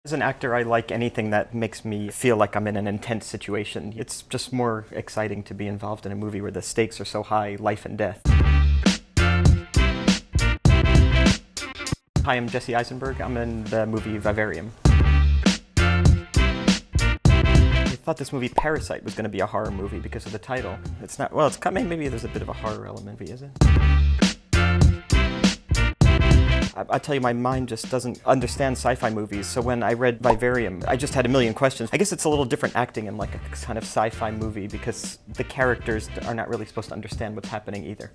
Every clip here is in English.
As an actor, I like anything that makes me feel like I'm in an intense situation. It's just more exciting to be involved in a movie where the stakes are so high, life and death. Hi, I'm Jesse Eisenberg. I'm in the movie VIVARIUM. I thought this movie Parasite was going to be a horror movie because of the title. It's not, well, it's kind of, maybe there's a bit of a horror element, is it? I tell you, my mind just doesn't understand sci-fi movies, so when I read Vivarium, I just had a million questions. I guess it's a little different acting in like a kind of sci-fi movie because the characters are not really supposed to understand what's happening either.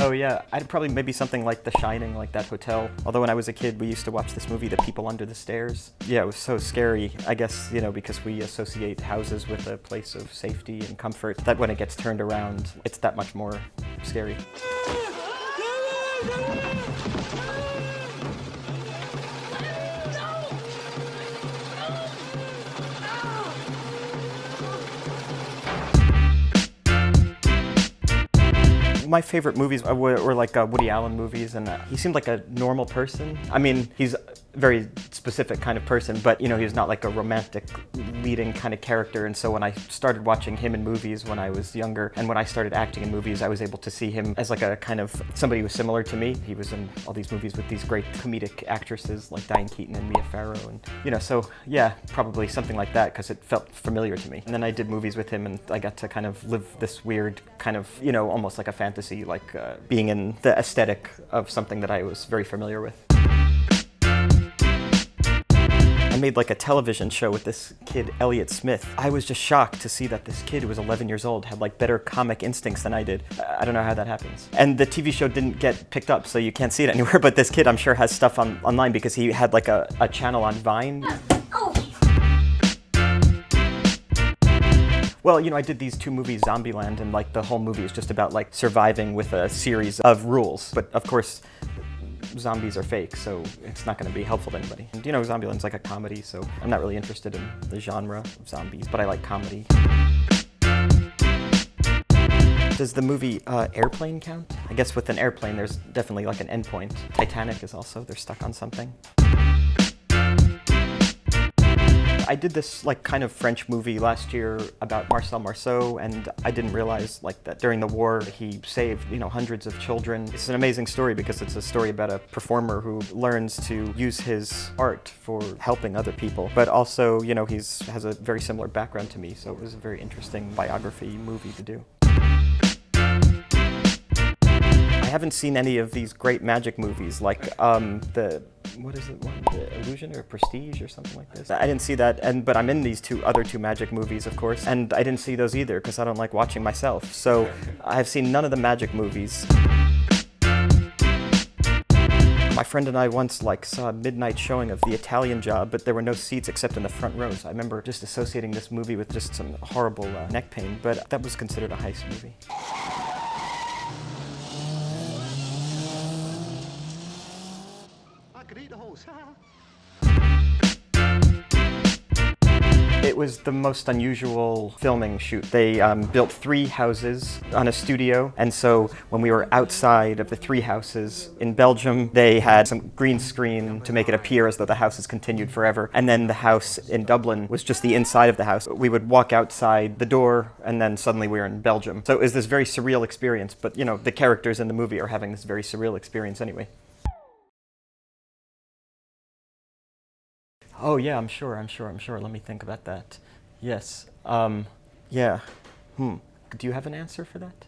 Oh yeah, I'd probably maybe something like The Shining, like that hotel. Although when I was a kid, we used to watch this movie, The People Under the Stairs. Yeah, it was so scary, I guess, you know, because we associate houses with a place of safety and comfort, that when it gets turned around, it's that much more scary. My favorite movies were like Woody Allen movies, and he seemed like a normal person. I mean, he's a very specific kind of person, but you know, he's not like a romantic leading kind of character. And so when I started watching him in movies when I was younger, and when I started acting in movies, I was able to see him as like a kind of somebody who was similar to me. He was in all these movies with these great comedic actresses like Diane Keaton and Mia Farrow, and you know, so yeah, probably something like that because it felt familiar to me. And then I did movies with him, and I got to kind of live this weird kind of, you know, almost like a fantasy, like being in the aesthetic of something that I was very familiar with. I made like a television show with this kid, Elliot Smith. I was just shocked to see that this kid who was 11 years old had like better comic instincts than I did. I don't know how that happens. And the TV show didn't get picked up, so you can't see it anywhere, but this kid I'm sure has stuff online because he had like a channel on Vine. Well, you know, I did these two movies, Zombieland, and like the whole movie is just about like surviving with a series of rules. But of course, zombies are fake, so it's not going to be helpful to anybody. And, you know, Zombieland's like a comedy, so I'm not really interested in the genre of zombies, but I like comedy. Does the movie Airplane count? I guess with an airplane, there's definitely like an endpoint. Titanic is also, they're stuck on something. I did this like kind of French movie last year about Marcel Marceau, and I didn't realize like that during the war he saved, you know, hundreds of children. It's an amazing story because it's a story about a performer who learns to use his art for helping other people, but also, you know, has a very similar background to me, so it was a very interesting biography movie to do. I haven't seen any of these great magic movies like what is it, the Illusion or Prestige or something like this. I didn't see that, but I'm in these other two magic movies, of course, and I didn't see those either because I don't like watching myself. So I've seen none of the magic movies. My friend and I once saw a midnight showing of The Italian Job, but there were no seats except in the front rows. I remember just associating this movie with just some horrible neck pain, but that was considered a heist movie. It was the most unusual filming shoot. They built 3 houses on a studio, and so when we were outside of the 3 houses in Belgium, they had some green screen to make it appear as though the houses continued forever. And then the house in Dublin was just the inside of the house. We would walk outside the door, and then suddenly we were in Belgium. So it was this very surreal experience, but you know, the characters in the movie are having this very surreal experience anyway. Oh yeah, I'm sure. Let me think about that. Yes. Yeah. Do you have an answer for that?